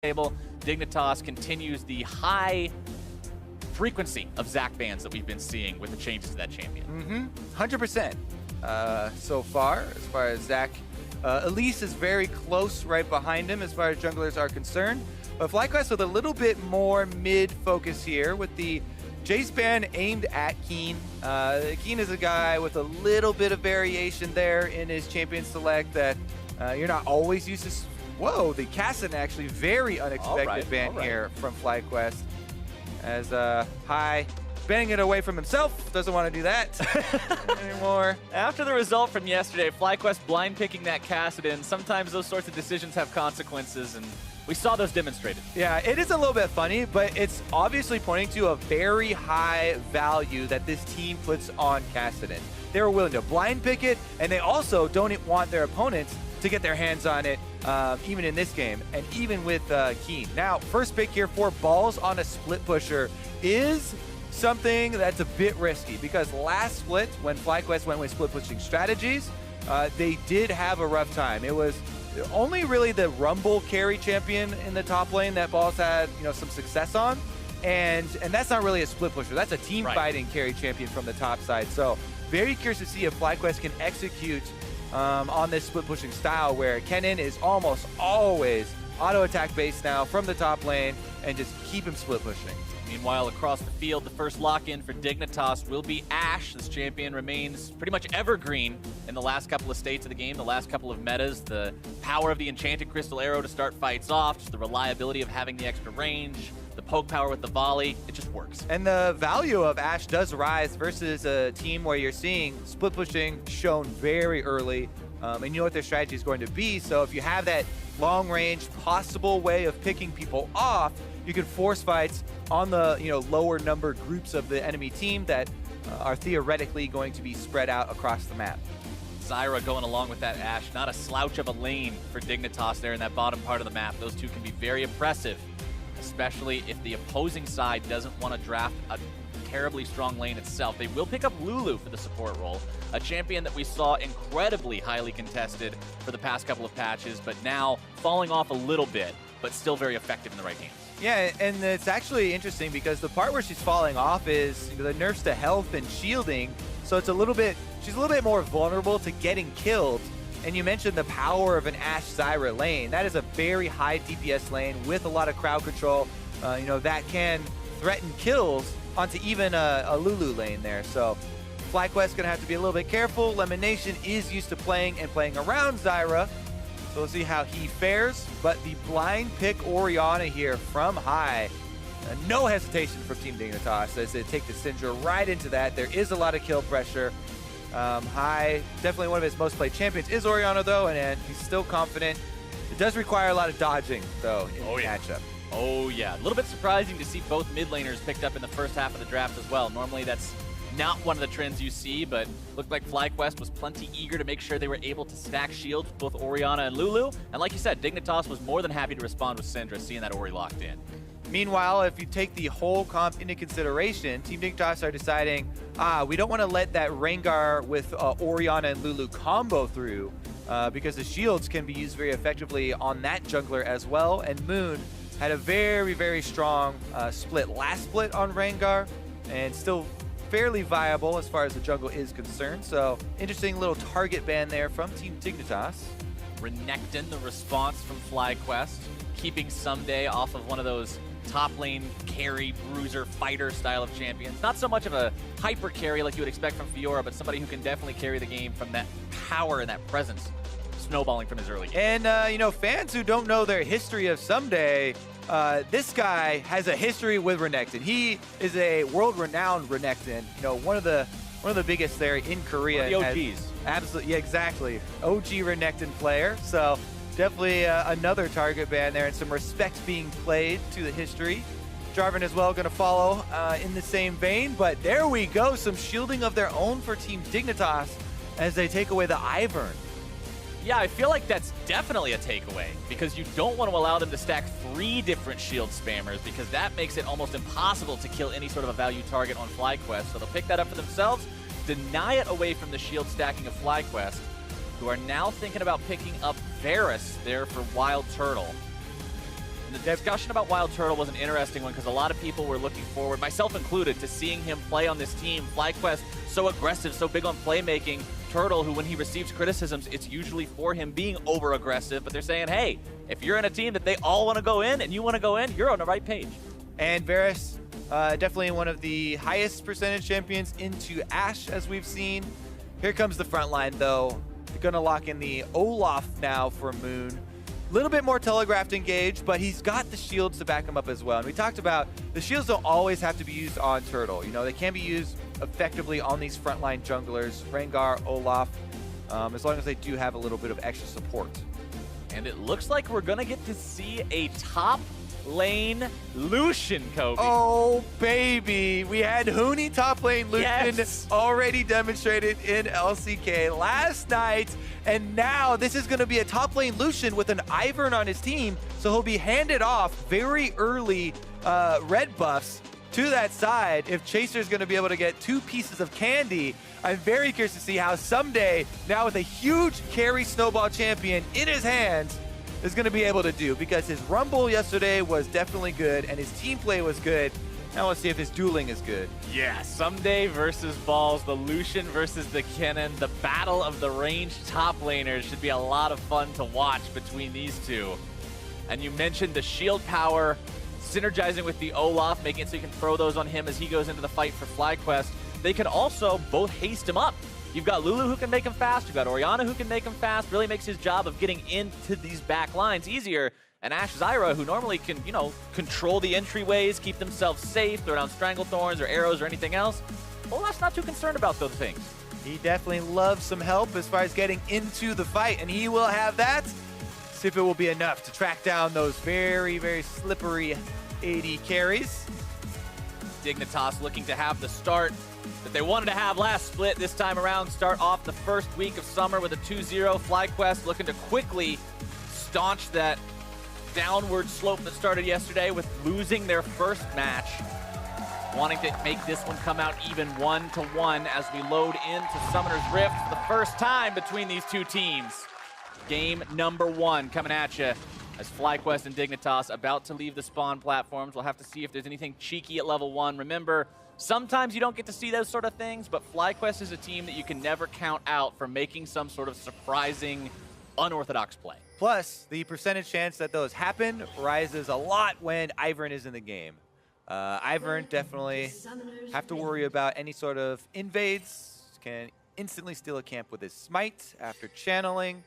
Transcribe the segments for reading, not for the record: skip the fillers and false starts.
table. Dignitas continues the high frequency of Zac bans that we've been seeing with the changes to that champion. 100% so far as Zac. Elise is very close right behind him as far as junglers are concerned. But FlyQuest with a little bit more mid-focus here with the Jace ban aimed at Keen. Keen is a guy with a little bit of variation there in his champion select that you're not always used to. Whoa, the Kassadin actually very unexpected ban here from FlyQuest. As High banning it away from himself, doesn't want to do that anymore. After the result from yesterday, FlyQuest blind picking that Kassadin, sometimes those sorts of decisions have consequences, and we saw those demonstrated. Yeah, it is a little bit funny, but it's obviously pointing to a very high value that this team puts on Kassadin. They were willing to blind pick it, and they also don't want their opponents to get their hands on it, even in this game, and even with Keen. Now, first pick here for balls on a split pusher is something that's a bit risky, because last split, when FlyQuest went with split pushing strategies, they did have a rough time. It was only really the Rumble carry champion in the top lane that Balls had, some success on, and that's not really a split pusher. That's a team fighting carry champion from the top side. So very curious to see if FlyQuest can execute on this split pushing style, where Kennen is almost always auto attack based now from the top lane and just keep him split pushing. Meanwhile, across the field, the first lock-in for Dignitas will be Ashe. This champion remains pretty much evergreen in the last couple of states of the game, the last couple of metas. The power of the Enchanted Crystal Arrow to start fights off, just the reliability of having the extra range, the poke power with the volley, it just works. And the value of Ashe does rise versus a team where you're seeing split pushing shown very early, and you know what their strategy is going to be. So if you have that long-range possible way of picking people off, you can force fights on the lower number groups of the enemy team that are theoretically going to be spread out across the map. Zyra going along with that Ashe, not a slouch of a lane for Dignitas there in that bottom part of the map. Those two can be very impressive, especially if the opposing side doesn't want to draft a terribly strong lane itself. They will pick up Lulu for the support role, a champion that we saw incredibly highly contested for the past couple of patches, but now falling off a little bit, but still very effective in the right hands. Yeah, and it's actually interesting because the part where she's falling off is the nerfs to health and shielding, so it's she's a little bit more vulnerable to getting killed. And you mentioned the power of an Ashe Zyra lane. That is a very high DPS lane with a lot of crowd control, that can threaten kills onto even a Lulu lane there. So FlyQuest gonna have to be a little bit careful. Lemonation is used to playing around Zyra, so we'll see how he fares. But the blind pick Orianna here from High, no hesitation from Team Dignitas as they take the Syndra right into that. There is a lot of kill pressure. High, definitely one of his most played champions is Orianna though, and he's still confident. It does require a lot of dodging though in the matchup. Oh yeah, a little bit surprising to see both mid laners picked up in the first half of the draft as well. Normally that's not one of the trends you see, but looked like FlyQuest was plenty eager to make sure they were able to stack shields with both Orianna and Lulu. And like you said, Dignitas was more than happy to respond with Syndra, seeing that Ori locked in. Meanwhile, if you take the whole comp into consideration, Team Dignitas are deciding, we don't want to let that Rengar with Orianna and Lulu combo through, because the shields can be used very effectively on that jungler as well. And Moon had a very, very strong last split on Rengar, and still fairly viable as far as the jungle is concerned. So interesting little target ban there from Team Dignitas. Renekton, the response from FlyQuest, keeping Someday off of one of those top lane carry, bruiser, fighter style of champions. Not so much of a hyper carry like you would expect from Fiora, but somebody who can definitely carry the game from that power and that presence, snowballing from his early game. And, fans who don't know their history of Someday, this guy has a history with Renekton. He is a world-renowned Renekton. One of the biggest there in Korea. One of the OGs. Absolutely, yeah, exactly. OG Renekton player. So definitely another target ban there, and some respect being played to the history. Jarvan as well going to follow in the same vein, but there we go. Some shielding of their own for Team Dignitas as they take away the Ivern. Yeah, I feel like that's definitely a takeaway, because you don't want to allow them to stack 3 different shield spammers, because that makes it almost impossible to kill any sort of a value target on FlyQuest. So they'll pick that up for themselves, deny it away from the shield stacking of FlyQuest, who are now thinking about picking up Varus there for Wild Turtle. And the discussion about Wild Turtle was an interesting one because a lot of people were looking forward, myself included, to seeing him play on this team. FlyQuest, so aggressive, so big on playmaking. Turtle, who when he receives criticisms, it's usually for him being over-aggressive, but they're saying, hey, if you're in a team that they all want to go in and you want to go in, you're on the right page. And Varus, definitely one of the highest percentage champions into Ashe, as we've seen. Here comes the front line, though. They're going to lock in the Olaf now for Moon. A little bit more telegraphed engage, but he's got the shields to back him up as well. And we talked about the shields don't always have to be used on Turtle. You know, they can be used effectively on these frontline junglers, Rengar, Olaf, as long as they do have a little bit of extra support. And it looks like we're going to get to see a top lane Lucian, Kobe. Oh, baby. We had Huni top lane Lucian already demonstrated in LCK last night. And now this is going to be a top lane Lucian with an Ivern on his team. So he'll be handed off very early red buffs to that side if Chaser's going to be able to get 2 pieces of candy. I'm very curious to see how someday, now with a huge carry snowball champion in his hands, is going to be able to do, because his rumble yesterday was definitely good and his team play was good. Now let's see if his dueling is good. Yeah, someday versus Balls, the Lucian versus the Kennen, the battle of the ranged top laners should be a lot of fun to watch between these two. And you mentioned the shield power, synergizing with the Olaf, making it so you can throw those on him as he goes into the fight for FlyQuest. They can also both haste him up. You've got Lulu who can make him fast, you've got Orianna who can make him fast, really makes his job of getting into these back lines easier. And Ashe Zyra, who normally can, you know, control the entryways, keep themselves safe, throw down Stranglethorns or arrows or anything else, Olaf's not too concerned about those things. He definitely loves some help as far as getting into the fight, and he will have that. See if it will be enough to track down those very, very slippery AD carries. Dignitas looking to have the start that they wanted to have last split. This time around, start off the first week of summer with a 2-0. FlyQuest looking to quickly staunch that downward slope that started yesterday with losing their first match. Wanting to make this one come out even 1-1 as we load into Summoner's Rift for the first time between these two teams. Game number 1 coming at you as FlyQuest and Dignitas about to leave the spawn platforms. We'll have to see if there's anything cheeky at level 1. Remember, sometimes you don't get to see those sort of things, but FlyQuest is a team that you can never count out for making some sort of surprising, unorthodox play. Plus, the percentage chance that those happen rises a lot when Ivern is in the game. Ivern definitely have to worry about any sort of invades. Can instantly steal a camp with his smite after channeling.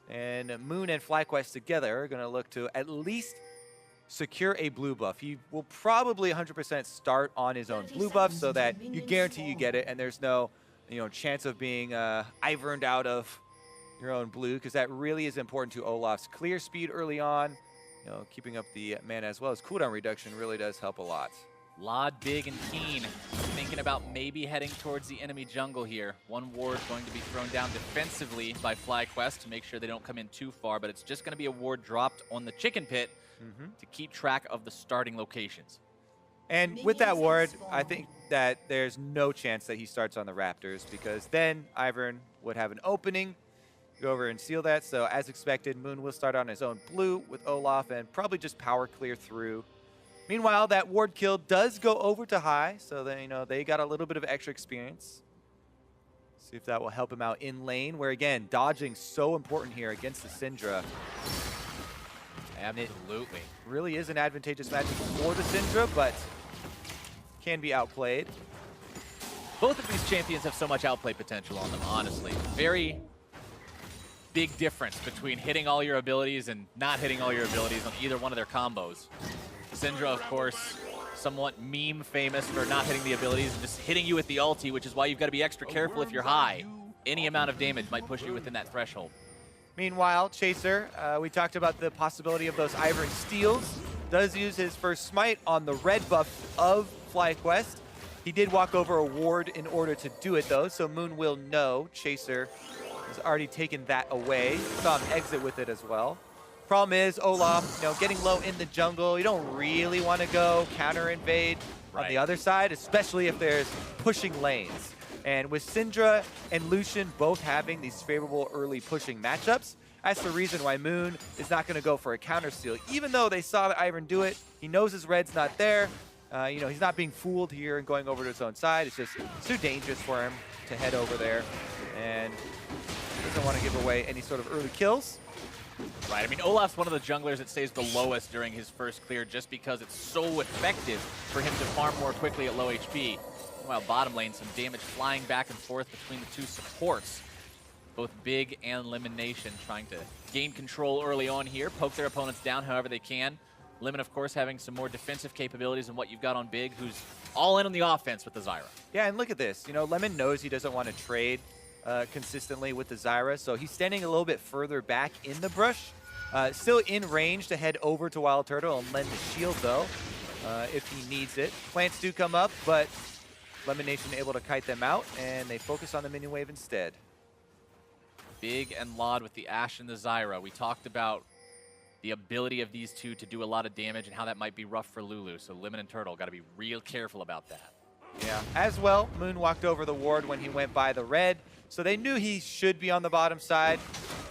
And Moon and FlyQuest together are going to look to at least secure a blue buff. He will probably 100% start on his own blue buff so that you guarantee you get it, and there's no, chance of being Iverned out of your own blue, because that really is important to Olaf's clear speed early on. Keeping up the mana as well as cooldown reduction really does help a lot. Lod, Big, and Keen thinking about maybe heading towards the enemy jungle here. One ward going to be thrown down defensively by FlyQuest to make sure they don't come in too far, but it's just going to be a ward dropped on the chicken pit to keep track of the starting locations. And with that ward, I think that there's no chance that he starts on the Raptors, because then Ivern would have an opening, go over and seal that. So as expected, Moon will start on his own blue with Olaf and probably just power clear through. Meanwhile, that ward kill does go over to high, so then, they got a little bit of extra experience. See if that will help him out in lane, where again, dodging so important here against the Syndra. Absolutely. It really is an advantageous matchup for the Syndra, but can be outplayed. Both of these champions have so much outplay potential on them, honestly. Very big difference between hitting all your abilities and not hitting all your abilities on either one of their combos. Syndra, of course, somewhat meme famous for not hitting the abilities and just hitting you with the ulti, which is why you've got to be extra careful if you're high. Any amount of damage might push you within that threshold. Meanwhile, Chaser, we talked about the possibility of those Ivern steals. Does use his first smite on the red buff of FlyQuest. He did walk over a ward in order to do it, though, so Moon will know Chaser has already taken that away. Saw him exit with it as well. Problem is, Olaf, getting low in the jungle. You don't really want to go counter invade on the other side, especially if there's pushing lanes. And with Syndra and Lucian both having these favorable early pushing matchups, That's the reason why Moon is not going to go for a counter steal. Even though they saw that Ivern do it, he knows his red's not there. You know, he's not being fooled here and going over to his own side. It's just too dangerous for him to head over there. And doesn't want to give away any sort of early kills. Right, I mean, Olaf's one of the junglers that stays the lowest during his first clear just because it's so effective for him to farm more quickly at low HP. Meanwhile, bottom lane, some damage flying back and forth between the two supports. Both Big and Lemon Nation trying to gain control early on here, poke their opponents down however they can. Lemon, of course, having some more defensive capabilities than what you've got on Big, who's all in on the offense with the Zyra. Yeah, and look at this. You know, Lemon knows he doesn't want to trade consistently with the Zyra, so he's standing a little bit further back in the brush. Still in range to head over to Wild Turtle and lend the shield, though, if he needs it. Plants do come up, but Lemon Nation able to kite them out, and they focus on the minion wave instead. Big and Laud with the Ashe and the Zyra. We talked about the ability of these two to do a lot of damage and how that might be rough for Lulu, so Lemon and Turtle got to be real careful about that. Yeah, as well, Moon walked over the ward when he went by the red, so they knew he should be on the bottom side,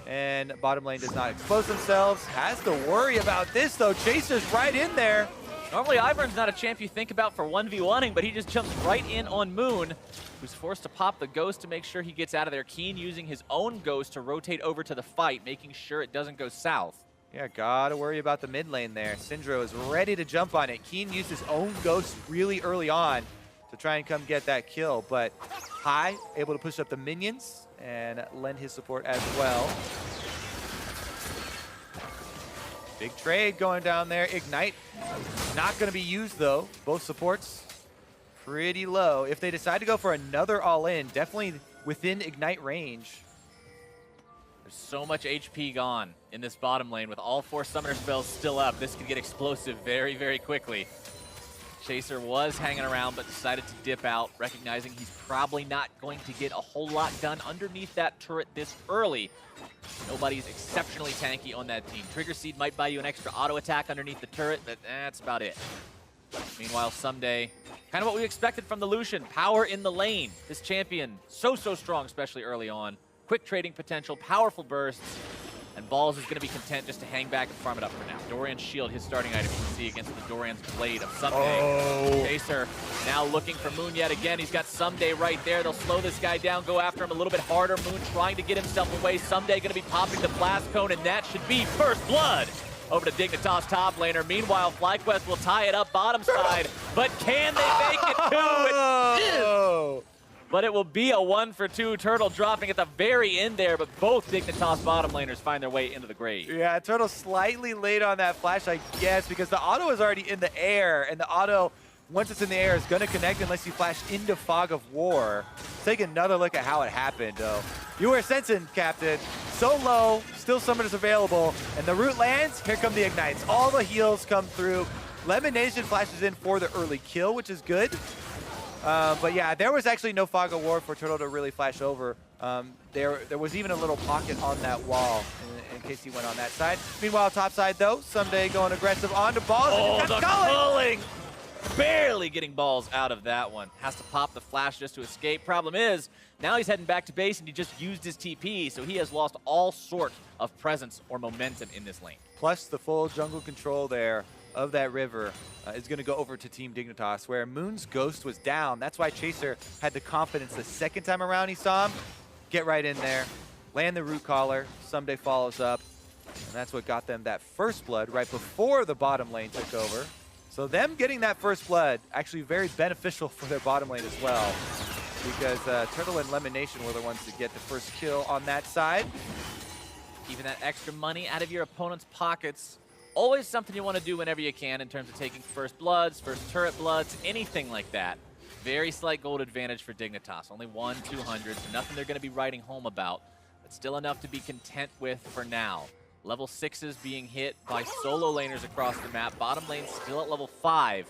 and bottom lane does not expose themselves. Has to worry about this, though. Chaser's right in there. Normally, Ivern's not a champ you think about for 1v1ing, but he just jumps right in on Moon, who's forced to pop the Ghost to make sure he gets out of there. Keen using his own Ghost to rotate over to the fight, making sure it doesn't go south. Yeah, gotta worry about the mid lane there. Syndro is ready to jump on it. Keen used his own Ghost really early on to try and come get that kill, but High able to push up the minions and lend his support as well. Big trade going down there. Ignite not going to be used, though. Both supports pretty low. If they decide to go for another all-in, definitely within Ignite range. There's so much HP gone in this bottom lane with all 4 summoner spells still up. This could get explosive very, very quickly. Chaser was hanging around but decided to dip out, recognizing he's probably not going to get a whole lot done underneath that turret this early. Nobody's exceptionally tanky on that team. Trigger Seed might buy you an extra auto attack underneath the turret, but that's about it. Meanwhile, Someday, kind of what we expected from the Lucian. Power in the lane. This champion, so strong, especially early on. Quick trading potential, powerful bursts, and Balls is going to be content just to hang back and farm it up for now. Dorian's shield, his starting item, you can see against the Dorian's blade of Someday. Oh. Chaser now looking for Moon yet again. He's got Someday right there. They'll slow this guy down, go after him a little bit harder. Moon trying to get himself away. Someday going to be popping the blast cone, and that should be first blood. Over to Dignitas top laner. Meanwhile, FlyQuest will tie it up bottom side, but can they make it two? It is. But it will be a 1-for-2. Turtle dropping at the very end there, but both Dignitas bottom laners find their way into the grave. Yeah, Turtle slightly late on that flash, I guess, because the auto is already in the air, and the auto, once it's in the air, is going to connect unless you flash into Fog of War. Take another look at how it happened, though. You were sensing, Captain. So low, still summoners available, and the root lands, here come the Ignites. All the heals come through. Lemon Nation flashes in for the early kill, which is good. But yeah, there was actually no Fog of War for Turtle to really flash over. There was even a little pocket on that wall in case he went on that side. Meanwhile, top side though, Someday going aggressive onto Balls. Oh, the culling! Barely getting Balls out of that one. Has to pop the flash just to escape. Problem is, now he's heading back to base and he just used his TP, so he has lost all sort of presence or momentum in this lane. Plus the full jungle control there of that river is going to go over to Team Dignitas, where Moon's Ghost was down. That's why Chaser had the confidence the second time around he saw him. Get right in there, land the root collar. Someday follows up, and that's what got them that first blood right before the bottom lane took over. So them getting that first blood actually very beneficial for their bottom lane as well, because Turtle and Lemon Nation were the ones to get the first kill on that side. Even that extra money out of your opponent's pockets. Always something you want to do whenever you can in terms of taking first bloods, first turret bloods, anything like that. Very slight gold advantage for Dignitas. Only 1-200, so nothing they're going to be writing home about, but still enough to be content with for now. Level 6s being hit by solo laners across the map. Bottom lane still at level 5.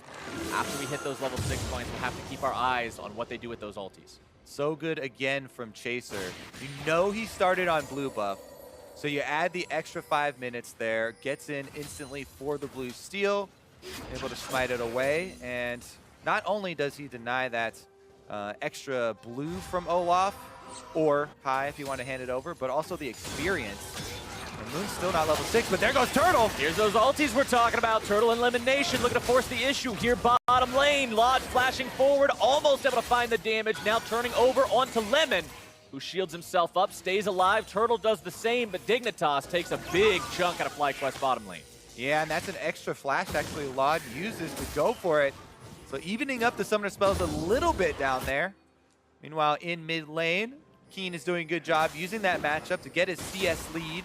After we hit those level 6 points, we'll have to keep our eyes on what they do with those ultis. So good again from Chaser. You know he started on blue buff. So you add the extra 5 minutes there, gets in instantly for the blue steal, able to smite it away, and not only does he deny that extra blue from Olaf, or High if you want to hand it over, but also the experience. And Moon's still not level 6, but there goes Turtle. Here's those ultis we're talking about. Turtle and Elimination looking to force the issue here. Bottom lane, Lod flashing forward, almost able to find the damage. Now turning over onto Lemon, who shields himself up, stays alive. Turtle does the same, but Dignitas takes a big chunk out of FlyQuest bottom lane. Yeah, and that's an extra flash actually Lod uses to go for it. So evening up the summoner spells a little bit down there. Meanwhile, in mid lane, Keen is doing a good job using that matchup to get his CS lead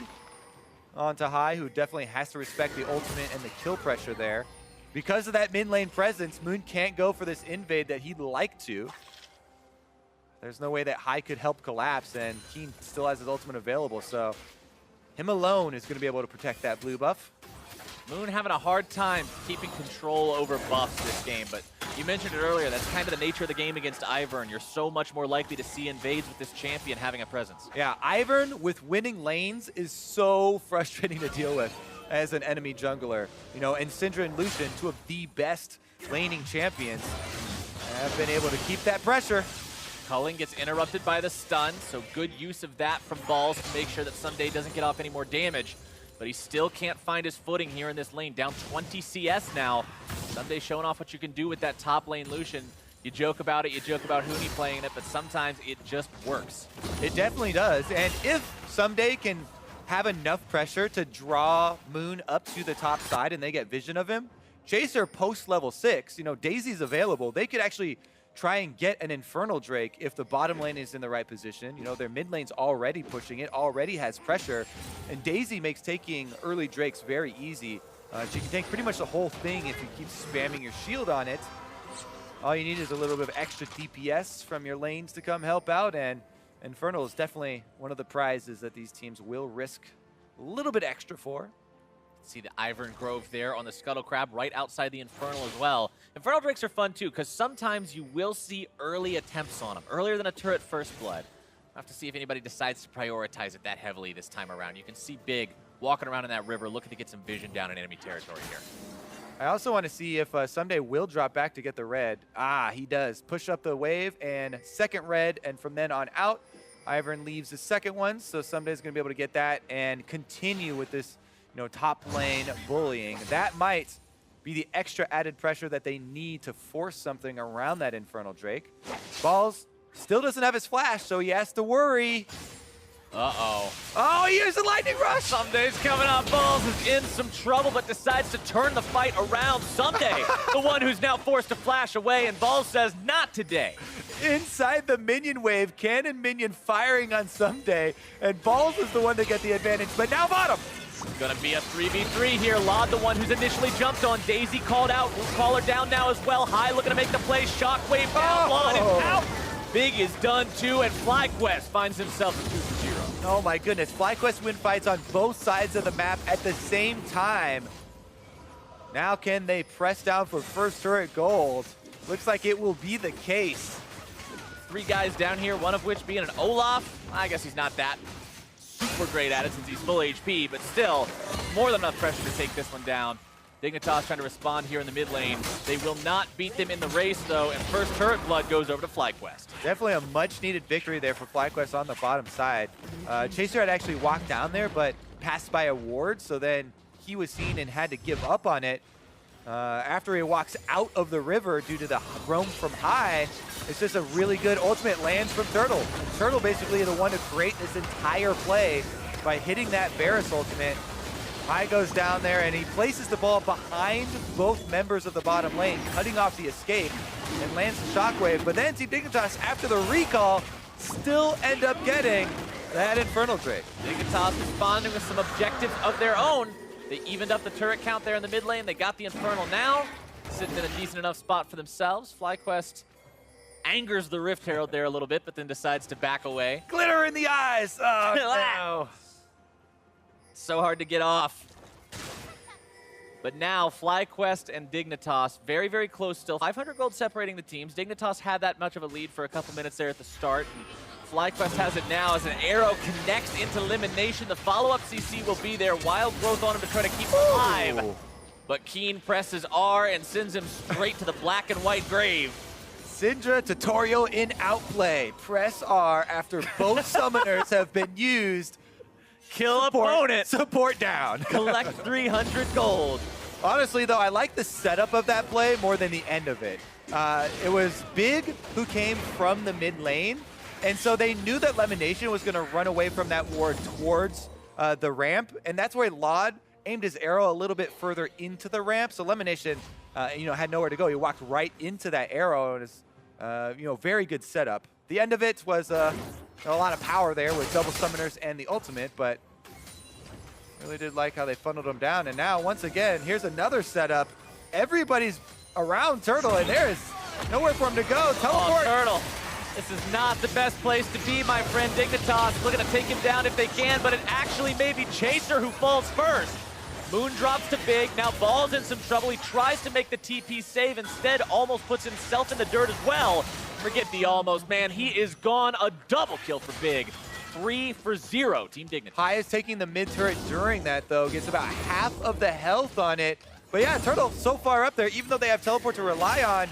onto High, who definitely has to respect the ultimate and the kill pressure there. Because of that mid lane presence, Moon can't go for this invade that he'd like to. There's no way that High could help collapse, and Keen still has his ultimate available, so him alone is going to be able to protect that blue buff. Moon having a hard time keeping control over buffs this game, but you mentioned it earlier, that's kind of the nature of the game against Ivern. You're so much more likely to see invades with this champion having a presence. Yeah, Ivern with winning lanes is so frustrating to deal with as an enemy jungler. You know, and Syndra and Lucian, two of the best laning champions, have been able to keep that pressure. Culling gets interrupted by the stun, so good use of that from Balls to make sure that Someday doesn't get off any more damage. But he still can't find his footing here in this lane. Down 20 CS now. Someday showing off what you can do with that top lane Lucian. You joke about it, you joke about Huni playing it, but sometimes it just works. It definitely does. And if Someday can have enough pressure to draw Moon up to the top side and they get vision of him, Chaser post level 6, you know, Daisy's available. They could actually try and get an Infernal Drake if the bottom lane is in the right position. You know, their mid lane's already pushing it, already has pressure, and Daisy makes taking early Drakes very easy. She can take pretty much the whole thing if you keep spamming your shield on it. All you need is a little bit of extra DPS from your lanes to come help out, and Infernal is definitely one of the prizes that these teams will risk a little bit extra for. See the Ivern Grove there on the Scuttle Crab right outside the Infernal as well. Infernal Drakes are fun too, because sometimes you will see early attempts on them, earlier than a turret first blood. We'll have to see if anybody decides to prioritize it that heavily this time around. You can see Big walking around in that river looking to get some vision down in enemy territory here. I also want to see if Someday will drop back to get the red. Ah, he does. Push up the wave and second red, and from then on out, Ivern leaves the second one, so Someday's going to be able to get that and continue with this, you know, top lane bullying. That might be the extra added pressure that they need to force something around that Infernal Drake. Balls still doesn't have his flash, so he has to worry. Uh-oh. Oh, he used the lightning rush! Someday's coming out. Balls is in some trouble, but decides to turn the fight around. Someday, the one who's now forced to flash away, and Balls says, not today. Inside the minion wave, Cannon minion firing on Someday, and Balls is the one to get the advantage, but now bottom! Gonna be a 3v3 here. Lod, the one who's initially jumped on. Daisy called out. We'll call her down now as well. High looking to make the play. Shockwave down. Lod is out. Big is done too, and FlyQuest finds himself a 2-0. Oh my goodness. FlyQuest win fights on both sides of the map at the same time. Now can they press down for first turret gold? Looks like it will be the case. 3 guys down here, one of which being an Olaf. I guess he's not that super great at it since he's full HP, but still, more than enough pressure to take this one down. Dignitas trying to respond here in the mid lane. They will not beat them in the race, though, and first turret blood goes over to FlyQuest. Definitely a much-needed victory there for FlyQuest on the bottom side. Chaser had actually walked down there, but passed by a ward, so then he was seen and had to give up on it. After he walks out of the river due to the roam from High, it's just a really good ultimate lands from Turtle. And Turtle basically the one to create this entire play by hitting that Varus ultimate. High goes down there and he places the ball behind both members of the bottom lane, cutting off the escape, and lands the shockwave. But then Team Dignitas, after the recall, still end up getting that Infernal Drake. Dignitas responding with some objectives of their own. They evened up the turret count there in the mid lane. They got the Infernal now, sitting in a decent enough spot for themselves. FlyQuest angers the Rift Herald there a little bit, but then decides to back away. Glitter in the eyes! Oh, no. So hard to get off. But now, FlyQuest and Dignitas, very, very close still. 500 gold separating the teams. Dignitas had that much of a lead for a couple minutes there at the start. And FlyQuest has it now as an arrow connects into Elimination. The follow-up CC will be there. Wild Growth on him to try to keep him alive. But Keen presses R and sends him straight to the black and white grave. Syndra tutorial in outplay. Press R after both summoners have been used. Kill opponent. Support down. Collect 300 gold. Honestly, though, I like the setup of that play more than the end of it. It was Big who came from the mid lane, and so they knew that Lemonation was going to run away from that ward towards the ramp, and that's where Laud aimed his arrow a little bit further into the ramp. So Lemonation, had nowhere to go. He walked right into that arrow, and it's, very good setup. The end of it was a lot of power there with double summoners and the ultimate, but really did like how they funneled him down. And now, once again, here's another setup. Everybody's around Turtle, and there is nowhere for him to go. Teleport. Oh, Turtle. This is not the best place to be, my friend. Dignitas looking to take him down if they can, but it actually may be Chaser who falls first. Moon drops to Big. Now Ball's in some trouble. He tries to make the TP save. Instead, almost puts himself in the dirt as well. Forget the almost, man. He is gone. A double kill for Big. 3 for 0, Team Dignitas. High is taking the mid turret during that, though. Gets about half of the health on it. But yeah, Turtle so far up there, even though they have teleport to rely on,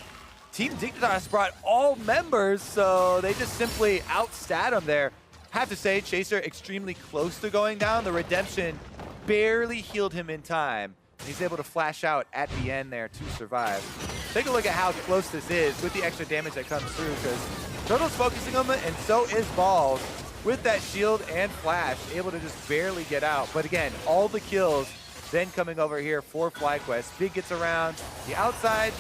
Team Dignitas brought all members, so they just simply outstat him there. Have to say, Chaser extremely close to going down. The redemption barely healed him in time. He's able to flash out at the end there to survive. Take a look at how close this is with the extra damage that comes through, because Turtle's focusing on it, and so is Balls. With that shield and flash, able to just barely get out. But again, all the kills then coming over here for FlyQuest. Big gets around the outside.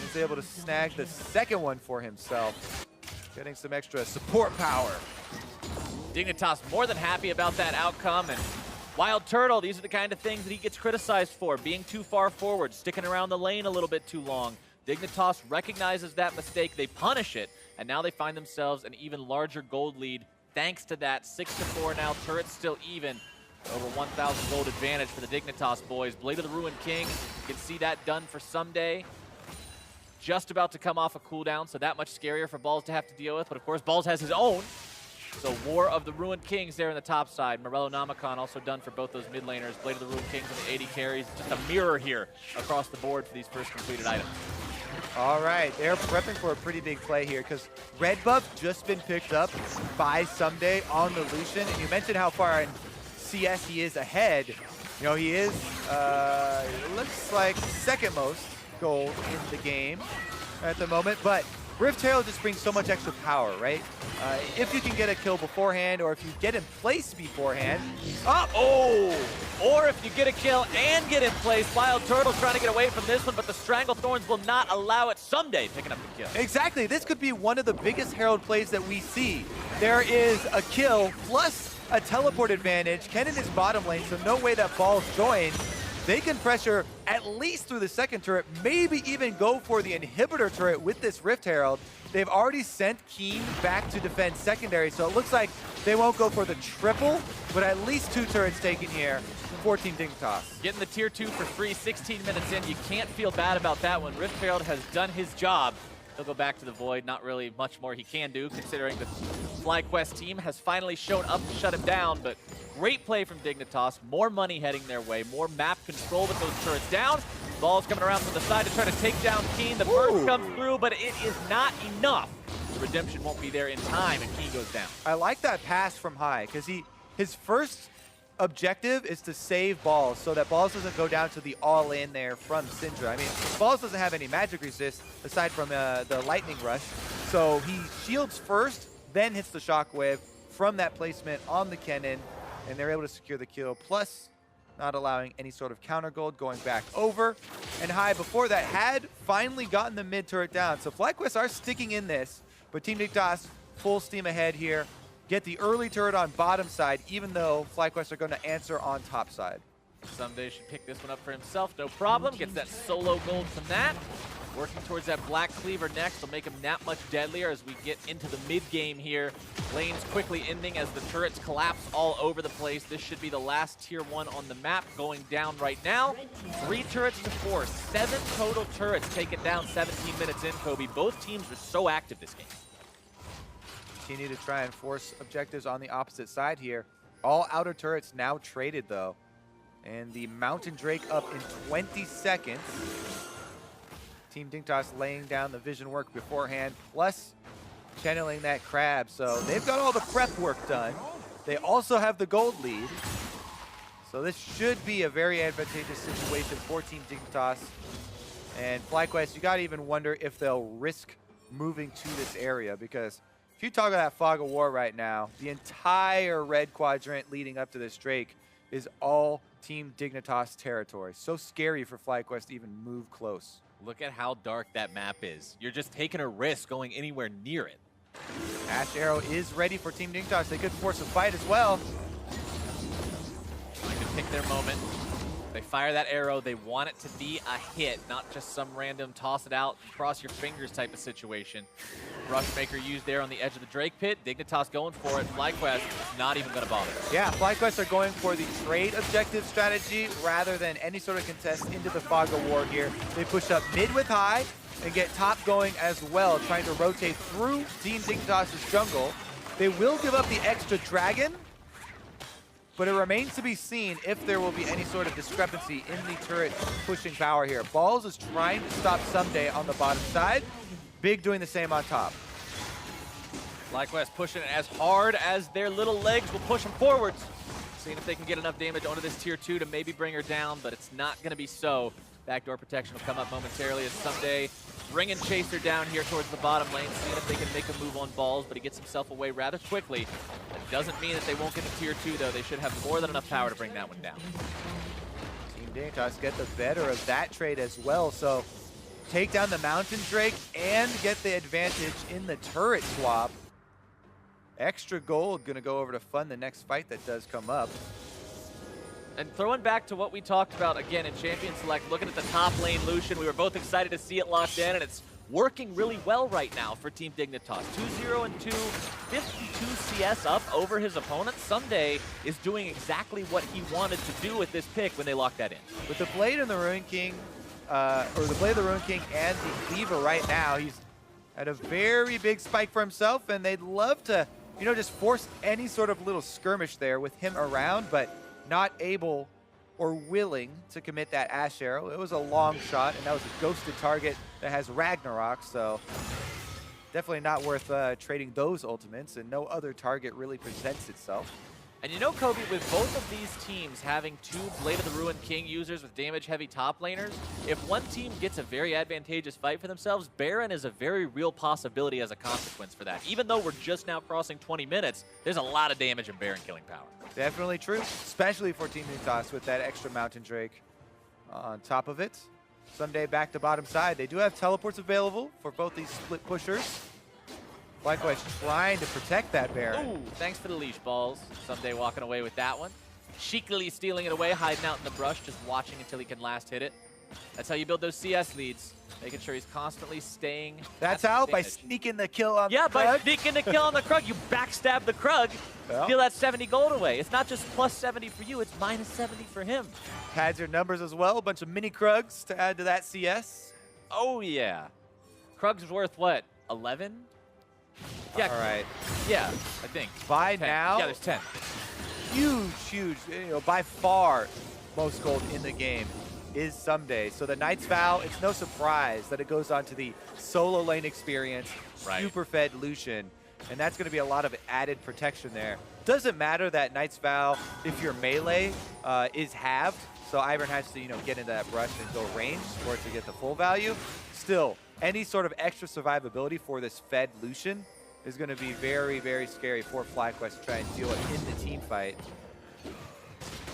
He's able to snag the second one for himself. Getting some extra support power. Dignitas more than happy about that outcome. And Wild Turtle, these are the kind of things that he gets criticized for. Being too far forward, sticking around the lane a little bit too long. Dignitas recognizes that mistake. They punish it. And now they find themselves an even larger gold lead. Thanks to that, 6-4 now, turret's still even. Over 1,000 gold advantage for the Dignitas boys. Blade of the Ruined King, you can see that done for someday. Just about to come off a cooldown, so that much scarier for Balls to have to deal with. But of course, Balls has his own. So War of the Ruined Kings there in the top side. Morello Namicon also done for both those mid laners. Blade of the Ruined Kings and the 80 carries. Just a mirror here across the board for these first completed items. All right, they're prepping for a pretty big play here because red buff just been picked up by Someday on the Lucian. And you mentioned how far in CS he is ahead. He is, looks like second most gold in the game at the moment. But Rift Herald just brings so much extra power, right? If you can get a kill beforehand, or if you get in place beforehand. Or if you get a kill and get in place. Wild Turtle's trying to get away from this one, but the Stranglethorns will not allow it. Someday picking up the kill. Exactly. This could be one of the biggest Herald plays that we see. There is a kill plus a teleport advantage. Kennen is bottom lane, so no way that Balls joins. They can pressure at least through the second turret, maybe even go for the inhibitor turret with this Rift Herald. They've already sent Keen back to defend secondary, so it looks like they won't go for the triple, but at least 2 turrets taken here for Team Dignitas. Getting the tier 2 for free, 16 minutes in. You can't feel bad about that one. Rift Herald has done his job. He'll go back to the Void. Not really much more he can do, considering the FlyQuest team has finally shown up to shut him down, but great play from Dignitas. More money heading their way. More map control with those turrets down. Ball's coming around from the side to try to take down Keen. The burst comes through, but it is not enough. The redemption won't be there in time, and Keen goes down. I like that pass from High, because his first objective is to save Balls so that Balls doesn't go down to the all-in there from Syndra. I mean, Balls doesn't have any magic resist aside from the lightning rush. So he shields first, then hits the shockwave from that placement on the Kennen, and they're able to secure the kill, plus not allowing any sort of counter gold going back over. And High, before that, had finally gotten the mid turret down. So FlyQuest are sticking in this, but Team Dignitas full steam ahead here. Get the early turret on bottom side, even though FlyQuest are going to answer on top side. Someday should pick this one up for himself, no problem. Gets that solo gold from that. Working towards that Black Cleaver next will make him that much deadlier as we get into the mid-game here. Lanes quickly ending as the turrets collapse all over the place. This should be the last tier 1 on the map going down right now. 3 turrets to 4, 7 total turrets taken down 17 minutes in, Kobe. Both teams are so active this game. Continue to try and force objectives on the opposite side here. All outer turrets now traded, though. And the Mountain Drake up in 20 seconds. Team Dignitas laying down the vision work beforehand, plus channeling that crab. So they've got all the prep work done. They also have the gold lead. So this should be a very advantageous situation for Team Dignitas. And FlyQuest, you gotta even wonder if they'll risk moving to this area, because if you talk about that Fog of War right now, the entire red quadrant leading up to this Drake is all Team Dignitas territory. So scary for FlyQuest to even move close. Look at how dark that map is. You're just taking a risk going anywhere near it. Ash Arrow is ready for Team Dignitas. They could force a fight as well. Trying to pick their moment. They fire that arrow. They want it to be a hit, not just some random toss it out, cross your fingers type of situation. Rushmaker used there on the edge of the Drake pit. Dignitas going for it. FlyQuest not even going to bother. Yeah, FlyQuest are going for the trade objective strategy rather than any sort of contest into the Fog of War here. They push up mid with high and get top going as well, trying to rotate through Team Dignitas' jungle. They will give up the extra dragon, but it remains to be seen if there will be any sort of discrepancy in the turret pushing power here. Balls is trying to stop Someday on the bottom side. Big doing the same on top. FlyQuest pushing it as hard as their little legs will push them forwards. Seeing if they can get enough damage onto this tier 2 to maybe bring her down, but it's not going to be so. Backdoor protection will come up momentarily as Someday bringing Chaser down here towards the bottom lane, seeing if they can make a move on Balls, but he gets himself away rather quickly. That doesn't mean that they won't get to tier 2, though. They should have more than enough power to bring that one down. Team Dignitas get the better of that trade as well, so take down the Mountain Drake and get the advantage in the turret swap. Extra gold gonna go over to fund the next fight that does come up. And throwing back to what we talked about again in Champion Select, looking at the top lane Lucian, we were both excited to see it locked in, and it's working really well right now for Team Dignitas. 2-0 and 2, 52 CS up over his opponent. Someday is doing exactly what he wanted to do with this pick when they locked that in. With the Blade and the Ruin King, or the Blade of the Ruin King and the Cleaver right now, he's at a very big spike for himself, and they'd love to, you know, just force any sort of little skirmish there with him around, but not able or willing to commit that Ash Arrow. It was a long shot, and that was a ghosted target that has Ragnarok, so definitely not worth trading those ultimates, and no other target really presents itself. And you know, Kobe, with both of these teams having two Blade of the Ruin King users with damage-heavy top laners, if one team gets a very advantageous fight for themselves, Baron is a very real possibility as a consequence for that. Even though we're just now crossing 20 minutes, there's a lot of damage in Baron killing power. Definitely true, especially for Team Dignitas with that extra Mountain Drake on top of it. Someday back to bottom side. They do have teleports available for both these split pushers. FlyQuest trying to protect that Baron. Ooh, thanks for the leash, Balls. Someday walking away with that one. Cheekily stealing it away, hiding out in the brush, just watching until he can last hit it. That's how you build those CS leads, making sure he's constantly staying. That's how, by sneaking the kill on the Krug. Yeah, by sneaking the kill on the Krug. You backstab the Krug, steal that 70 gold away. It's not just plus 70 for you, it's minus 70 for him. Pads your numbers as well, a bunch of mini Krugs to add to that CS. Oh, yeah. Krug's worth what, 11? Yeah. All right. Yeah, I think. By 10. now, Yeah, there's 10. huge, you know, by far most gold in the game is Someday. So the Knight's Vow, it's no surprise that it goes on to the solo lane experience, super fed Lucian, and that's going to be a lot of added protection there. Doesn't matter that Knight's Vow, if your melee is halved, so Ivern has to, you know, get into that brush and go range for it to get the full value. Still, any sort of extra survivability for this fed Lucian is going to be very, very scary for FlyQuest to try and deal with in the team fight.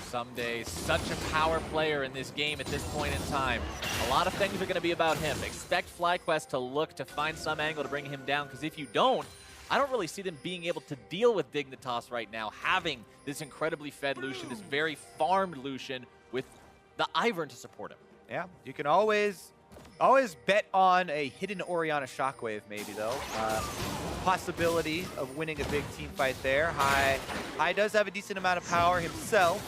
Someday, such a power player in this game at this point in time. A lot of things are going to be about him. Expect FlyQuest to look to find some angle to bring him down, because if you don't, I don't really see them being able to deal with Dignitas right now, having this incredibly fed Lucian, this very farmed Lucian with the Ivern to support him. Yeah, you can always bet on a hidden Orianna Shockwave maybe, though. Possibility of winning a big team fight there. High does have a decent amount of power himself,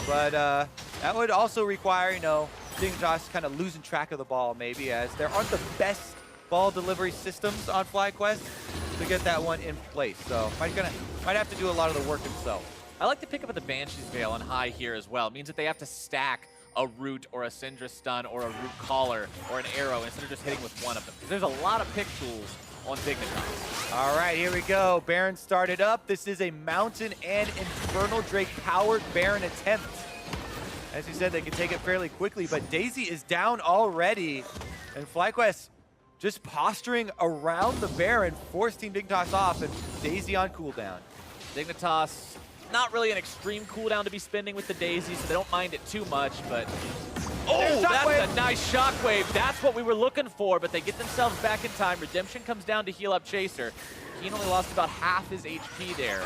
but that would also require, you know, Dignitas kind of losing track of the ball maybe, as there aren't the best ball delivery systems on FlyQuest to get that one in place. So might have to do a lot of the work himself. I like to pick up at the Banshee's Veil on high here as well. It means that they have to stack a root or a Syndra stun or a root collar or an arrow instead of just hitting with one of them. Because there's a lot of pick tools on Dignitas. All right, here we go. Baron started up. This is a Mountain and Infernal Drake powered Baron attempt. As you said, they can take it fairly quickly, but Daisy is down already. And FlyQuest just posturing around the Baron, forced Team Dignitas off, and Daisy on cooldown. Dignitas, not really an extreme cooldown to be spending with the Daisy, so they don't mind it too much, but... Oh, that's a nice shockwave. That's what we were looking for, but they get themselves back in time. Redemption comes down to heal up Chaser. Keen only lost about half his HP there.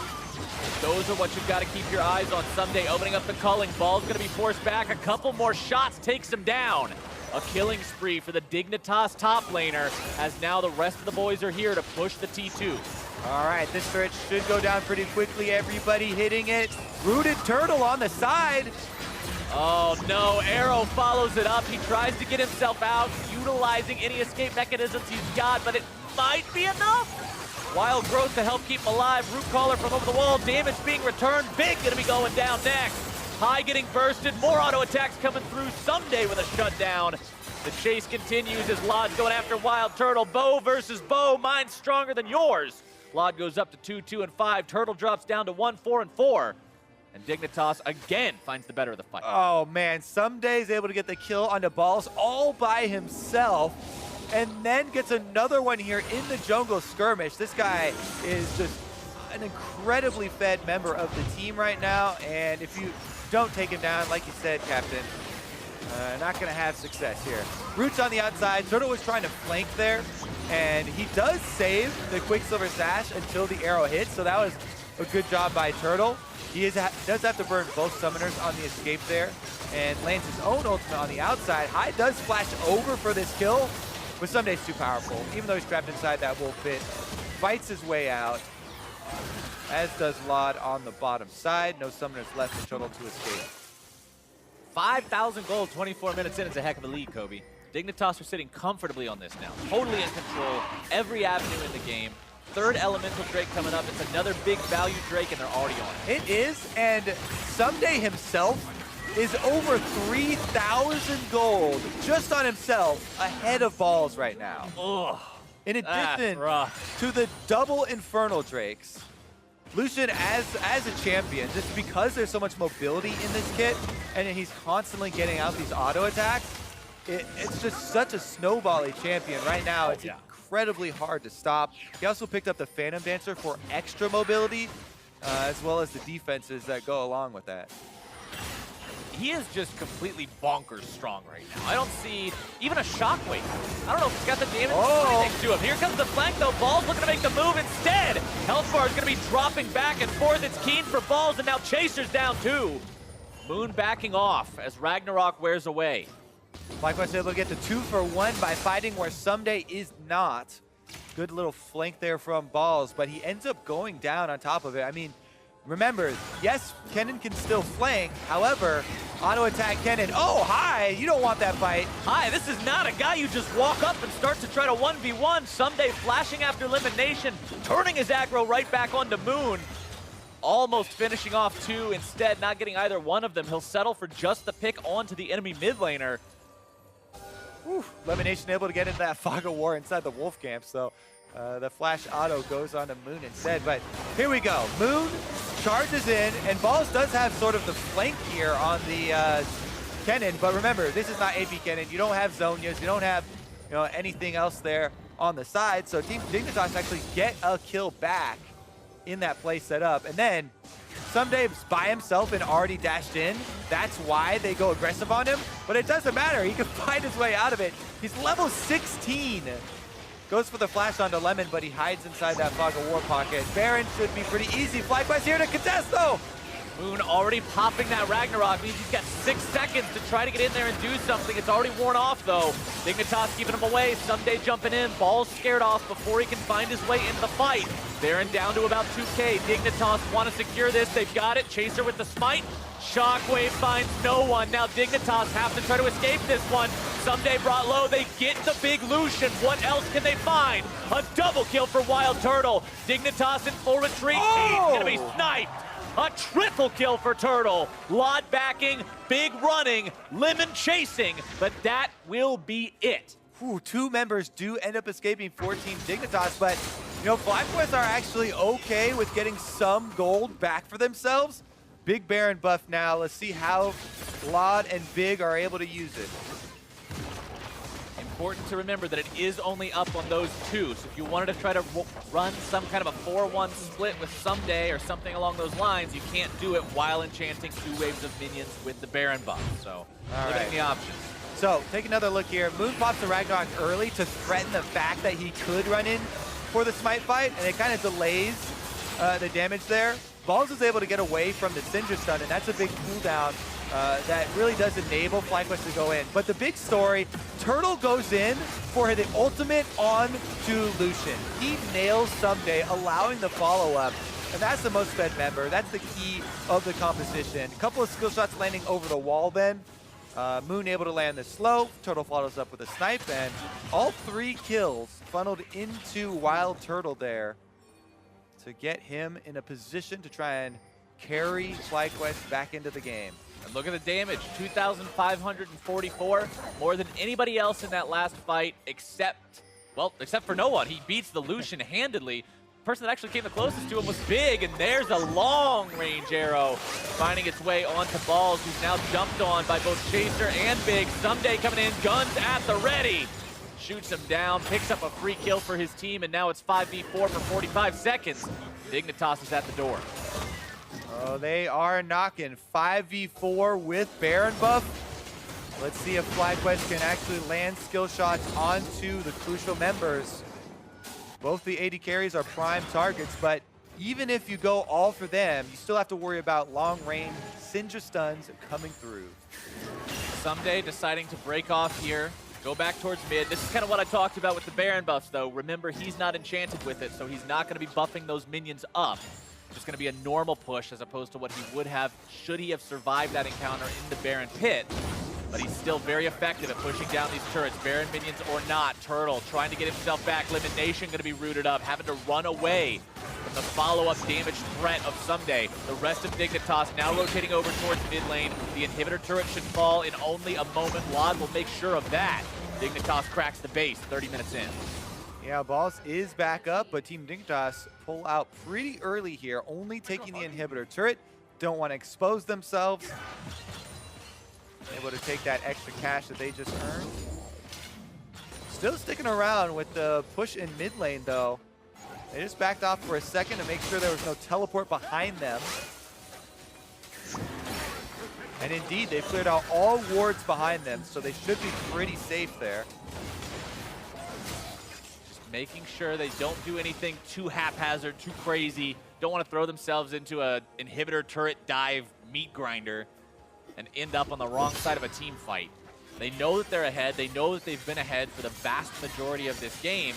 Those are what you've got to keep your eyes on. Someday opening up the culling. Ball's going to be forced back. A couple more shots takes him down. A killing spree for the Dignitas top laner, as now the rest of the boys are here to push the T2. All right, this stretch should go down pretty quickly. Everybody hitting it. Rooted Turtle on the side. Oh no, Arrow follows it up. He tries to get himself out, utilizing any escape mechanisms he's got, but it might be enough. Wild Growth to help keep him alive. Root Caller from over the wall, damage being returned. Big gonna be going down next. High getting bursted, more auto attacks coming through. Someday with a shutdown. The chase continues as Lod's going after Wild Turtle. Bow versus Bow, mine's stronger than yours. Lod goes up to 2, 2, and 5. Turtle drops down to 1, 4, and 4. And Dignitas again finds the better of the fight. Oh man, Someday's able to get the kill onto Balls all by himself, and then gets another one here in the jungle skirmish. This guy is just an incredibly fed member of the team right now, and if you don't take him down, like you said, Captain, not gonna have success here. Roots on the outside. Turtle was trying to flank there, and he does save the Quicksilver Sash until the arrow hits, so that was a good job by Turtle. He does have to burn both summoners on the escape there, and lands his own ultimate on the outside. High does flash over for this kill, but Someday's too powerful. Even though he's trapped inside that wolf pit, fights his way out, as does Lod on the bottom side. No summoners left for Turtle to escape. 5,000 gold, 24 minutes in is a heck of a lead, Kobe. Dignitas are sitting comfortably on this now. Totally in control, every avenue in the game. Third Elemental Drake coming up. It's another big value Drake, and they're already on it. It is, and Someday himself is over 3,000 gold just on himself, ahead of Balls right now. Ugh, in addition to the double Infernal Drakes, Lucian, as a champion, just because there's so much mobility in this kit, and he's constantly getting out these auto attacks, it's just such a snowbally champion right now. It's incredibly hard to stop. He also picked up the Phantom Dancer for extra mobility, as well as the defenses that go along with that. He is just completely bonkers strong right now. I don't see even a shockwave. I don't know if he's got the damage next to him. Here comes the flank though. Balls looking to make the move instead. Health bar is going to be dropping back and forth. It's Keen for Balls, and now Chaser's down too. Moon backing off as Ragnarok wears away. FlyQuest able to get the 2 for 1 by fighting where Someday is not. Good little flank there from Balls, but he ends up going down on top of it. I mean, remember, yes, Kennen can still flank. However, auto attack Kennen. Oh, High, you don't want that fight. High, this is not a guy you just walk up and start to try to 1v1. Someday flashing after elimination, turning his aggro right back onto Moon. Almost finishing off 2 instead, not getting either one of them. He'll settle for just the pick onto the enemy mid laner. Whew. Elimination able to get into that fog of war inside the wolf camp, so the flash auto goes on to Moon instead. But here we go. Moon charges in, and Balls does have sort of the flank here on the Kennen. But remember, this is not AP Kennen. You don't have Zonias. You don't have anything else there on the side. So Team Dignitas actually get a kill back in that play set up. And then Someday by himself and already dashed in. That's why they go aggressive on him. But it doesn't matter. He can find his way out of it. He's level 16. Goes for the flash onto Lemon, but he hides inside that Fog of War pocket. Baron should be pretty easy. FlyQuest here to contest, though. Moon already popping that Ragnarok. Means he's got 6 seconds to try to get in there and do something. It's already worn off, though. Dignitas keeping him away. Someday jumping in. Balls scared off before he can find his way into the fight. Baron down to about 2K. Dignitas want to secure this. They've got it. Chaser with the smite. Shockwave finds no one. Now Dignitas have to try to escape this one. Someday brought low. They get the big Lucian. What else can they find? A double kill for Wild Turtle. Dignitas in full retreat. He's going to be sniped. A triple kill for Turtle. Lod backing, big running, Lemon chasing, but that will be it 2 members do end up escaping for Team Dignitas, but you know, FlyQuest are actually okay with getting some gold back for themselves. Big Baron buff now. Let's see how Lod and Big are able to use it. Important to remember that it is only up on those 2. So if you wanted to try to run some kind of a 4-1 split with Someday or something along those lines, you can't do it while enchanting 2 waves of minions with the Baron buff. So limiting the options. So take another look here. Moon pops the Ragnarok early to threaten the fact that he could run in for the smite fight, and it kind of delays the damage there. Balls is able to get away from the Cinder Stun, and that's a big cooldown that really does enable FlyQuest to go in. But the big story, Turtle goes in for the ultimate on to Lucian. He nails Someday, allowing the follow-up, and that's the most fed member. That's the key of the composition. A couple of skill shots landing over the wall then. Moon able to land the slow. Turtle follows up with a snipe, and all 3 kills funneled into Wild Turtle there to get him in a position to try and carry FlyQuest back into the game. And look at the damage, 2,544, more than anybody else in that last fight, except for no one. He beats the Lucian handedly. The person that actually came the closest to him was Big, and there's a long-range arrow finding its way onto Balls, who's now jumped on by both Chaser and Big. Someday coming in, guns at the ready. Shoots him down, picks up a free kill for his team, and now it's 5v4 for 45 seconds. Dignitas is at the door. Oh, they are knocking 5v4 with Baron buff. Let's see if FlyQuest can actually land skill shots onto the crucial members. Both the AD carries are prime targets, but even if you go all for them, you still have to worry about long-range Cinder Stuns coming through. Someday deciding to break off here, go back towards mid. This is kind of what I talked about with the Baron buffs, though. Remember, he's not enchanted with it, so he's not going to be buffing those minions up. Just going to be a normal push as opposed to what he would have should he have survived that encounter in the Baron pit. But he's still very effective at pushing down these turrets, Baron minions or not. Turtle trying to get himself back. Elimination going to be rooted up, having to run away from the follow-up damage threat of Someday. The rest of Dignitas now rotating over towards mid lane. The inhibitor turret should fall in only a moment. Lod will make sure of that. Dignitas cracks the base 30 minutes in. Yeah, Balls is back up, but Team Dignitas pull out pretty early here, only taking the inhibitor turret. Don't want to expose themselves. Able to take that extra cash that they just earned. Still sticking around with the push in mid lane, though. They just backed off for a second to make sure there was no teleport behind them. And indeed, they cleared out all wards behind them, so they should be pretty safe there. Just making sure they don't do anything too haphazard, too crazy. Don't want to throw themselves into a inhibitor turret dive meat grinder and end up on the wrong side of a team fight. They know that they're ahead. They know that they've been ahead for the vast majority of this game.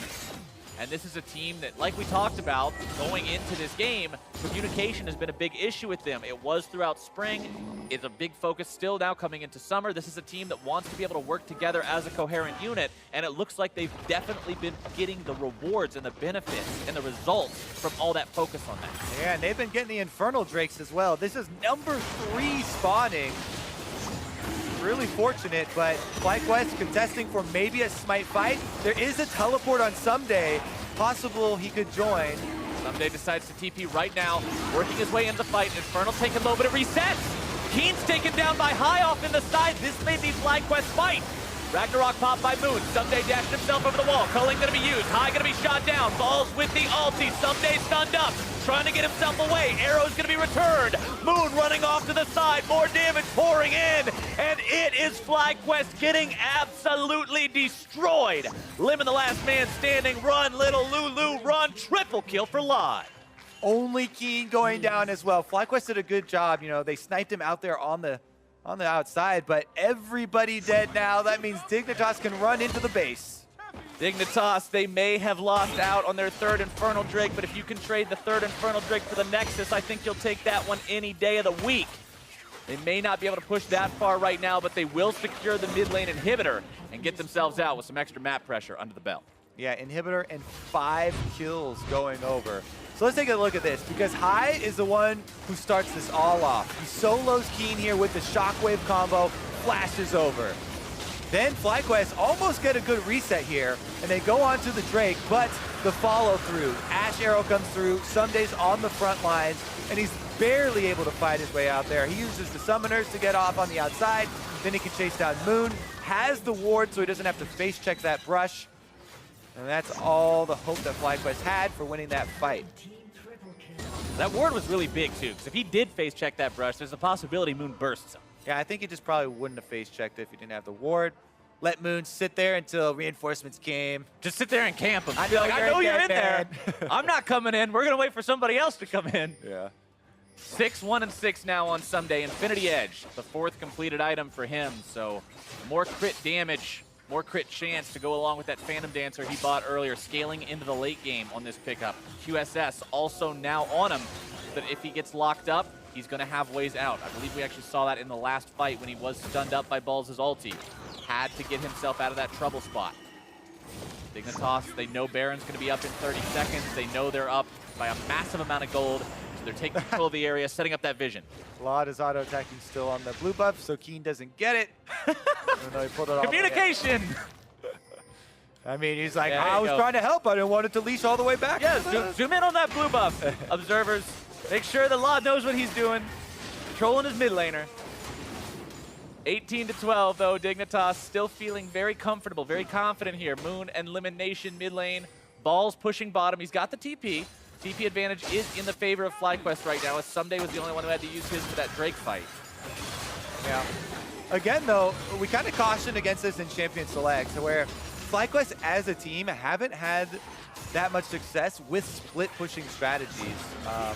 And this is a team that, like we talked about, going into this game, communication has been a big issue with them. It was throughout spring. It's a big focus still now coming into summer. This is a team that wants to be able to work together as a coherent unit, and it looks like they've definitely been getting the rewards and the benefits and the results from all that focus on that. Yeah, and they've been getting the Infernal Drakes as well. This is number 3 spawning. Really fortunate, but FlyQuest contesting for maybe a smite fight. There is a teleport on Someday. Possible he could join. Someday decides to TP right now, working his way into the fight. Infernal taking low, but it resets. Keen's taken down by High off in the side. This may be FlyQuest's fight. Ragnarok popped by Moon. Someday dashed himself over the wall. Culling gonna be used. High gonna be shot down. Balls with the ulti. Someday stunned up. Trying to get himself away. Arrow's gonna be returned. Moon running off to the side. More damage pouring in. And it is FlyQuest getting absolutely destroyed. Limit the last man standing. Run, little Lulu, run. Triple kill for Lod. Only Keen going down as well. FlyQuest did a good job. You know, they sniped him out there on the outside, but everybody dead now. That means Dignitas can run into the base. Dignitas, they may have lost out on their 3rd Infernal Drake, but if you can trade the 3rd Infernal Drake for the Nexus, I think you'll take that one any day of the week. They may not be able to push that far right now, but they will secure the mid lane inhibitor and get themselves out with some extra map pressure under the belt. Yeah, inhibitor and 5 kills going over. So let's take a look at this, because High is the one who starts this all off. He solos Keen here with the Shockwave combo, flashes over. Then FlyQuest almost get a good reset here, and they go on to the Drake, but the follow-through. Ash Arrow comes through, Sunday's on the front lines, and he's barely able to fight his way out there. He uses the Summoners to get off on the outside, then he can chase down Moon, has the ward so he doesn't have to face check that brush, and that's all the hope that FlyQuest had for winning that fight. That ward was really big too, because if he did face check that brush, there's a possibility Moon bursts him. Yeah, I think he just probably wouldn't have face checked it if he didn't have the ward. Let Moon sit there until reinforcements came. Just sit there and camp him. I know you're in there. man. I'm not coming in. We're going to wait for somebody else to come in. Yeah. 6-1-6 now on Sunday. Infinity Edge, the 4th completed item for him. So more crit damage, more crit chance to go along with that Phantom Dancer he bought earlier, scaling into the late game on this pickup. QSS also now on him, but if he gets locked up, he's going to have ways out. I believe we actually saw that in the last fight when he was stunned up by Balls' ulti. Had to get himself out of that trouble spot. Dignitas, they know Baron's going to be up in 30 seconds. They know they're up by a massive amount of gold. So they're taking control of the area, setting up that vision. Claude is auto-attacking still on the blue buff, so Keen doesn't get it. Even though he pulled it off. Communication! I mean, he's like, Yeah, I was trying to help. I didn't want it to leash all the way back. Yeah, zoom in on that blue buff. Observers, make sure that Laud knows what he's doing. Controlling his mid laner. 18-12 though, Dignitas still feeling very comfortable, very confident here. Moon and Elimination mid lane. Balls pushing bottom. He's got the TP. TP advantage is in the favor of FlyQuest right now, as Someday was the only one who had to use his for that Drake fight. Yeah. Again, though, we kind of cautioned against this in Champion Select, where FlyQuest as a team haven't had that much success with split pushing strategies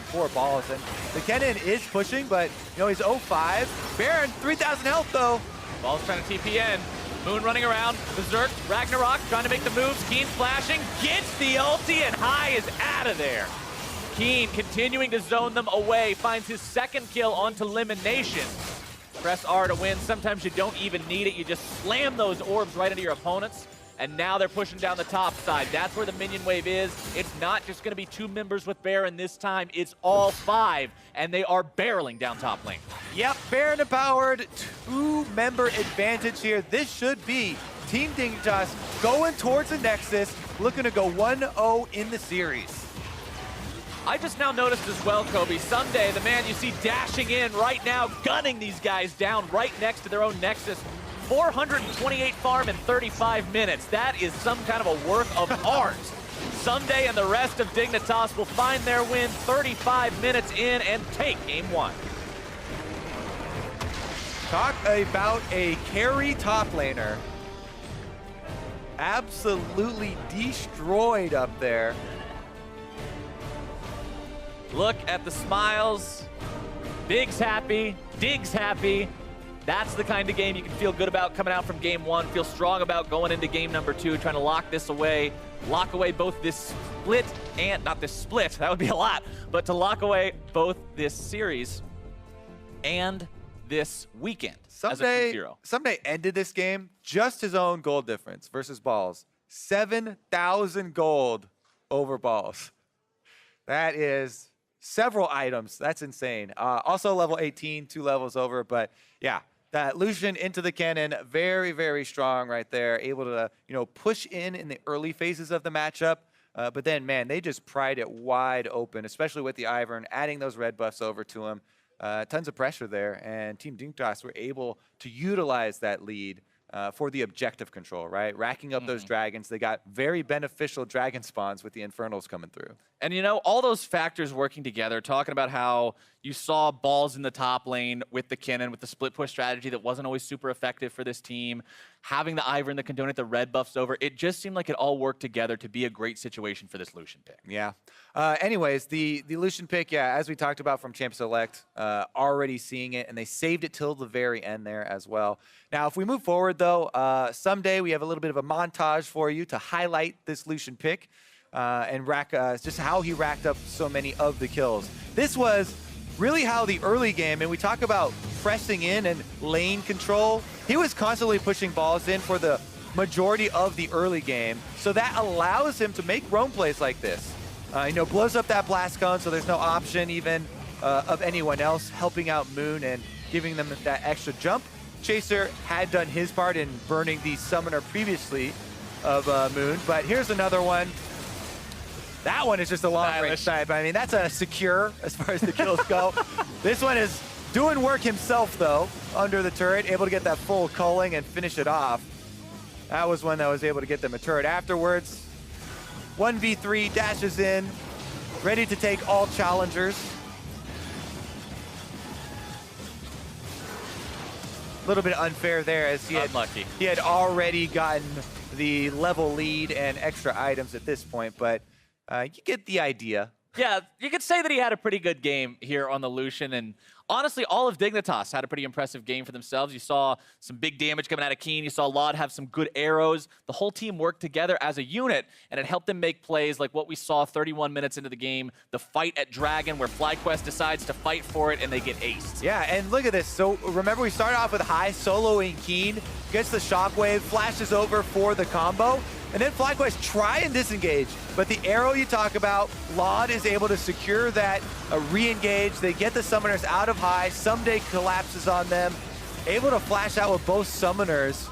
for Balls. And the Kennen is pushing, but you know, he's 0-5. Baron, 3,000 health though. Balls trying to TP in. Moon running around. Berserk, Ragnarok trying to make the moves. Keen flashing, gets the ulti, and High is out of there. Keen continuing to zone them away, finds his 2nd kill onto Elimination. Press R to win. Sometimes you don't even need it. You just slam those orbs right into your opponents. And now they're pushing down the top side. That's where the minion wave is. It's not just going to be 2 members with Baron this time. It's all 5, and they are barreling down top lane. Yep, Baron empowered, 2-member advantage here. This should be Team Dignitas going towards the Nexus, looking to go 1-0 in the series. I just now noticed as well, Kobe, Someday, the man you see dashing in right now, gunning these guys down right next to their own Nexus. 428 farm in 35 minutes. That is some kind of a work of art. Someday and the rest of Dignitas will find their win 35 minutes in and take game 1. Talk about a carry top laner. Absolutely destroyed up there. Look at the smiles. Big's happy, Dig's happy. That's the kind of game you can feel good about coming out from game 1, feel strong about going into game number 2, trying to lock this away, lock away both this split and, not this split, that would be a lot, but to lock away both this series and this weekend. Someday ended this game just his own gold difference versus Balls. 7,000 gold over Balls. That is several items. That's insane. Also level 18, 2 levels over, but yeah. That Lucian into the Kennen, very, very strong right there. Able to, push in the early phases of the matchup. But then, man, they just pried it wide open, especially with the Ivern, adding those red buffs over to him. Tons of pressure there, and Team Dignitas were able to utilize that lead for the objective control, right? Racking up those dragons. They got very beneficial dragon spawns with the Infernals coming through. And all those factors working together, talking about how you saw Balls in the top lane with the Kennen, with the split push strategy that wasn't always super effective for this team, having the Ivern that can donate the red buffs over, it just seemed like it all worked together to be a great situation for this Lucian pick. Yeah. Anyways, the Lucian pick, yeah, as we talked about from Champ Select, already seeing it, and they saved it till the very end there as well. Now, if we move forward, though, someday we have a little bit of a montage for you to highlight this Lucian pick and just how he racked up so many of the kills. This was really how the early game, and we talk about pressing in and lane control, he was constantly pushing Balls in for the majority of the early game, so that allows him to make roam plays like this. Blows up that blast cone, so there's no option even of anyone else helping out Moon and giving them that extra jump. Chaser had done his part in burning the summoner previously of Moon, but here's another one. That one is just a long-range snipe. I mean, that's a secure as far as the kills go. This one is doing work himself, though, under the turret, able to get that full culling and finish it off. That was one that was able to get them a turret afterwards. 1v3 dashes in, ready to take all challengers. A little bit unfair there as he had already gotten the level lead and extra items at this point, but you get the idea. Yeah, you could say that he had a pretty good game here on the Lucian, and honestly, all of Dignitas had a pretty impressive game for themselves. You saw some big damage coming out of Keen. You saw Laud have some good arrows. The whole team worked together as a unit, and it helped them make plays like what we saw 31 minutes into the game, the fight at Dragon, where FlyQuest decides to fight for it, and they get aced. Yeah, and look at this. So remember, we started off with high soloing Keen, gets the shockwave, flashes over for the combo, and then FlyQuest try and disengage, but the arrow you talk about, Laud is able to secure that, re-engage. They get the summoners out of high. Someday collapses on them, able to flash out with both summoners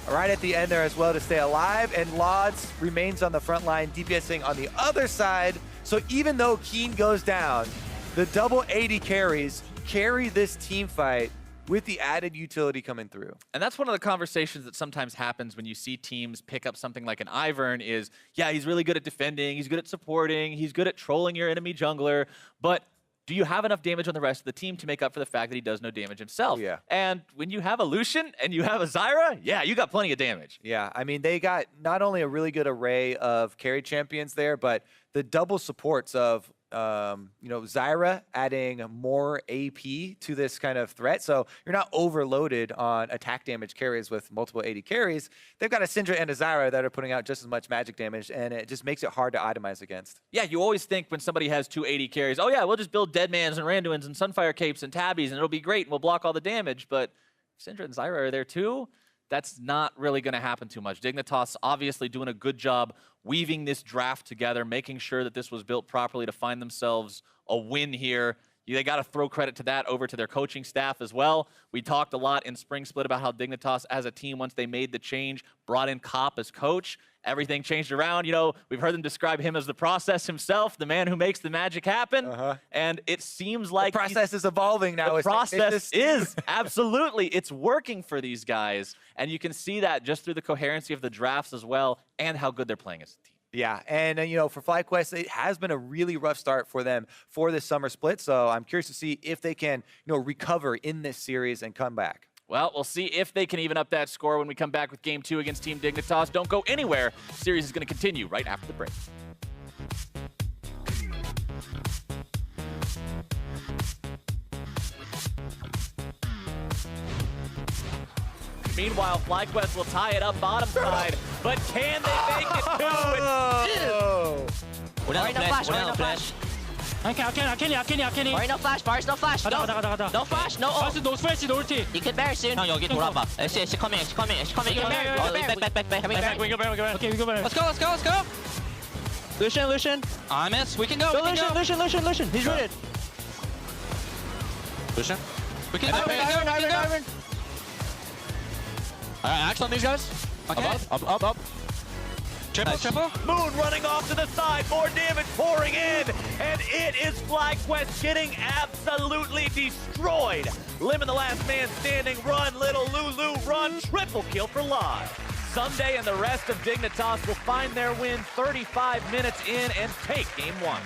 right at the end there as well to stay alive, and Lauds remains on the front line, DPSing on the other side. So even though Keen goes down, the double 80 carries carry this team fight with the added utility coming through. And that's one of the conversations that sometimes happens when you see teams pick up something like an Ivern is, yeah, he's really good at defending, he's good at supporting, he's good at trolling your enemy jungler, but do you have enough damage on the rest of the team to make up for the fact that he does no damage himself? Yeah. And when you have a Lucian and you have a Zyra, yeah, you got plenty of damage. Yeah, I mean, they got not only a really good array of carry champions there, but the double supports of Zyra adding more AP to this kind of threat. So you're not overloaded on attack damage carries with multiple 80 carries. They've got a Syndra and a Zyra that are putting out just as much magic damage, and it just makes it hard to itemize against. Yeah, you always think when somebody has 280 carries, oh yeah, we'll just build Deadmans and Randuins and Sunfire Capes and Tabbies and it'll be great and we'll block all the damage. But Syndra and Zyra are there too. That's not really going to happen too much. Dignitas obviously doing a good job weaving this draft together, making sure that this was built properly to find themselves a win here. They got to throw credit to that over to their coaching staff as well. We talked a lot in Spring Split about how Dignitas as a team, once they made the change, brought in Kopp as coach. Everything changed around. You know, we've heard them describe him as the process himself, the man who makes the magic happen. And it seems like the process is evolving now. The process is, absolutely. It's working for these guys. And you can see that just through the coherency of the drafts as well and how good they're playing as a team. Yeah, and for FlyQuest, it has been a really rough start for them for this summer split. So I'm curious to see if they can, recover in this series and come back. Well, we'll see if they can even up that score when we come back with Game 2 against Team Dignitas. Don't go anywhere. The series is going to continue right after the break. Meanwhile, FlyQuest will tie it up bottom side, but can they make it to it? Alright, no flash, alright, no flash. Alright, no flash, Bars, no flash. No flash, no ult. You can bear soon. 형 여기 돌아봐. 애쉬 coming. You can bear. Back. Coming back. Okay, we go back. Let's go. Lucian. I miss. We can go. Lucian. He's rooted. Lucian. We can go. Alright, axe on these guys. Okay. Up. Triple. Moon running off to the side, more damage pouring in, and it is FlyQuest getting absolutely destroyed. Lim in the last man standing, run, little Lulu, run, triple kill for Laud. Someday and the rest of Dignitas will find their win 35 minutes in and take Game 1.